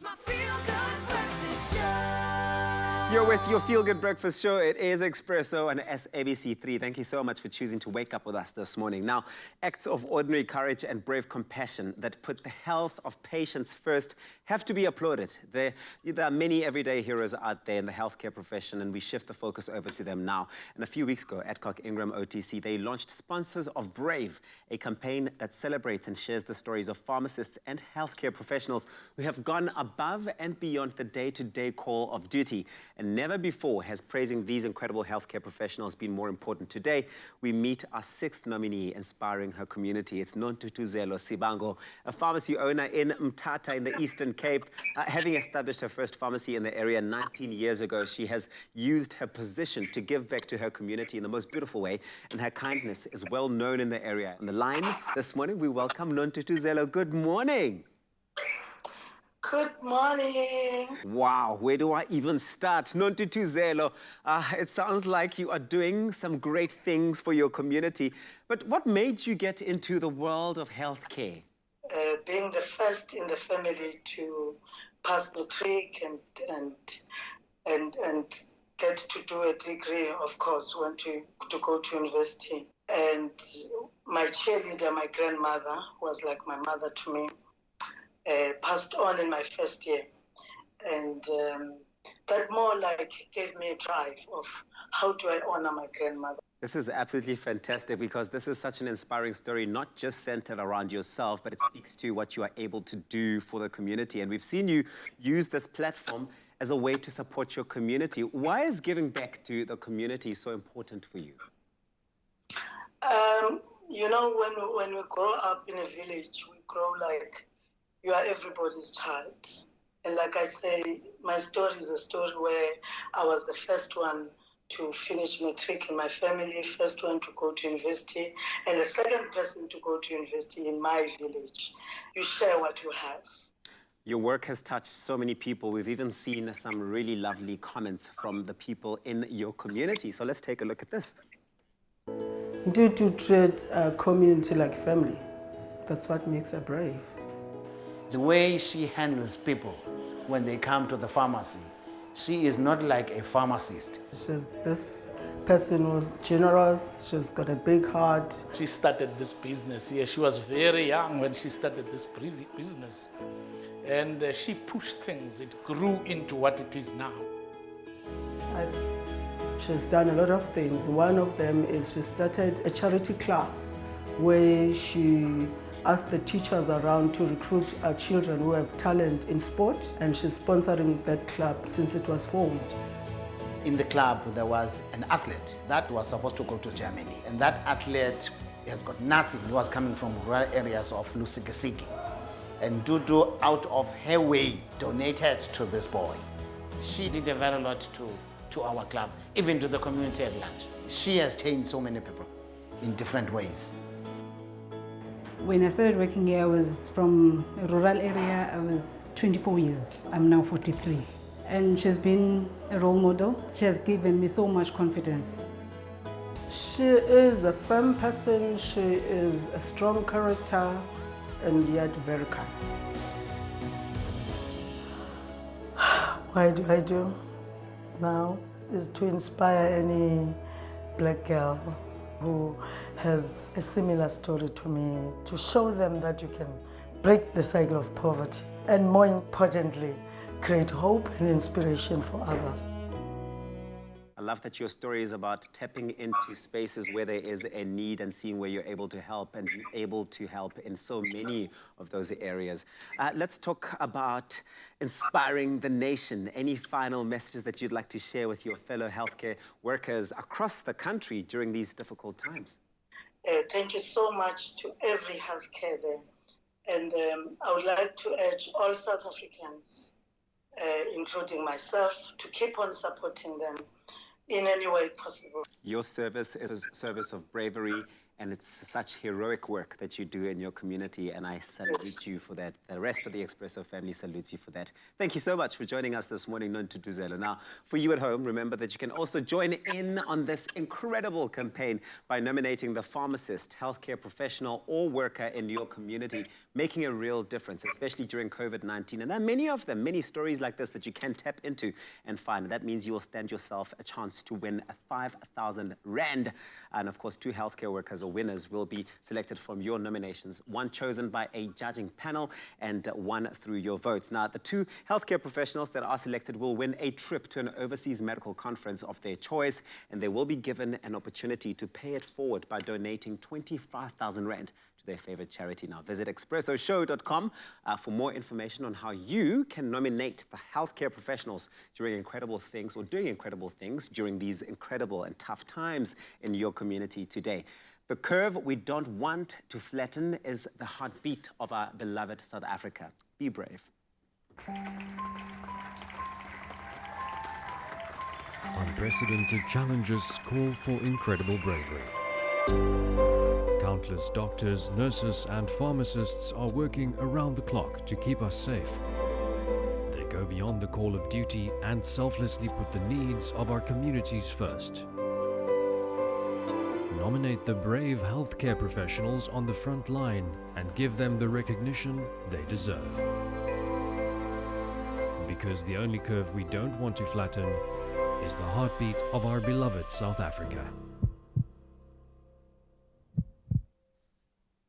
my feel-good breakfast show. You're with your Feel Good Breakfast Show. It is Expresso on SABC3. Thank you so much for choosing to wake up with us this morning. Now, acts of ordinary courage and brave compassion that put the health of patients first have to be applauded. There are many everyday heroes out there in the healthcare profession, and we shift the focus over to them now. And a few weeks ago, Adcock Ingram OTC, they launched Sponsors of Brave, a campaign that celebrates and shares the stories of pharmacists and healthcare professionals who have gone above and beyond the day-to-day call of duty. And never before has praising these incredible healthcare professionals been more important. Today, we meet our sixth nominee inspiring her community. It's Nontutuzelo Sibango, a pharmacy owner in Mthatha in the Eastern Cape. Having established her first pharmacy in the area 19 years ago, she has used her position to give back to her community in the most beautiful way, and her kindness is well known in the area. On the line this morning, we welcome Nontutuzelo. Good morning. Good morning. Wow, where do I even start? Nontutuzelo, it sounds like you are doing some great things for your community. But what made you get into the world of healthcare? Being the first in the family to pass matric and get to do a degree, of course, went to go to university. And my cheerleader, my grandmother, was like my mother to me. Passed on in my first year, and that more like gave me a drive of how do I honor my grandmother. This is absolutely fantastic, because this is such an inspiring story, not just centered around yourself, but it speaks to what you are able to do for the community. And we've seen you use this platform as a way to support your community. Why is giving back to the community so important for you? You know, when we grow up in a village, we grow like you are everybody's child. And like I say, my story is a story where I was the first one to finish matric in my family, first one to go to university, and the second person to go to university in my village. You share what you have. Your work has touched so many people. We've even seen some really lovely comments from the people in your community. So let's take a look at this. Do to treat a community like family. That's what makes her brave. The way she handles people when they come to the pharmacy, she is not like a pharmacist. This person was generous, she's got a big heart. She started this business here. She was very young when she started this business. And she pushed things. It grew into what it is now. She's done a lot of things. One of them is she started a charity club where she asked the teachers around to recruit children who have talent in sport, and she's sponsoring that club since it was formed. In the club, there was an athlete that was supposed to go to Germany, and that athlete has got nothing. He was coming from rural areas of Lusikisiki, and Dudu, out of her way, donated to this boy. She did a very lot to our club, even to the community at large. She has changed so many people in different ways. When I started working here, I was from a rural area. I was 24 years. I'm now 43. And she's been a role model. She has given me so much confidence. She is a firm person, she is a strong character, and yet very kind. What I do now is to inspire any black girl who has a similar story to me, to show them that you can break the cycle of poverty, and more importantly, create hope and inspiration for others. I love that your story is about tapping into spaces where there is a need and seeing where you're able to help, and you're able to help in so many of those areas. Let's talk about inspiring the nation. Any final messages that you'd like to share with your fellow healthcare workers across the country during these difficult times? Thank you so much to every healthcare there. And I would like to urge all South Africans, including myself, to keep on supporting them in any way possible. Your service is a service of bravery and it's such heroic work that you do in your community, and I salute you for that. The rest of the Expresso family salutes you for that. Thank you so much for joining us this morning, Nontutuzelo. Now, for you at home, remember that you can also join in on this incredible campaign by nominating the pharmacist, healthcare professional, or worker in your community, making a real difference, especially during COVID-19. And there are many of them, many stories like this that you can tap into and find. That means you will stand yourself a chance to win a 5,000 Rand. And of course, 2 healthcare workers or winners will be selected from your nominations, 1 chosen by a judging panel and 1 through your votes. Now, the 2 healthcare professionals that are selected will win a trip to an overseas medical conference of their choice, and they will be given an opportunity to pay it forward by donating 25,000 Rand to their favorite charity. Now, visit expressoshow.com for more information on how you can nominate the healthcare professionals doing incredible things during these incredible and tough times in your community today. The curve we don't want to flatten is the heartbeat of our beloved South Africa. Be brave. Unprecedented challenges call for incredible bravery. Countless doctors, nurses, and pharmacists are working around the clock to keep us safe. They go beyond the call of duty and selflessly put the needs of our communities first. Nominate the brave healthcare professionals on the front line and give them the recognition they deserve. Because the only curve we don't want to flatten is the heartbeat of our beloved South Africa.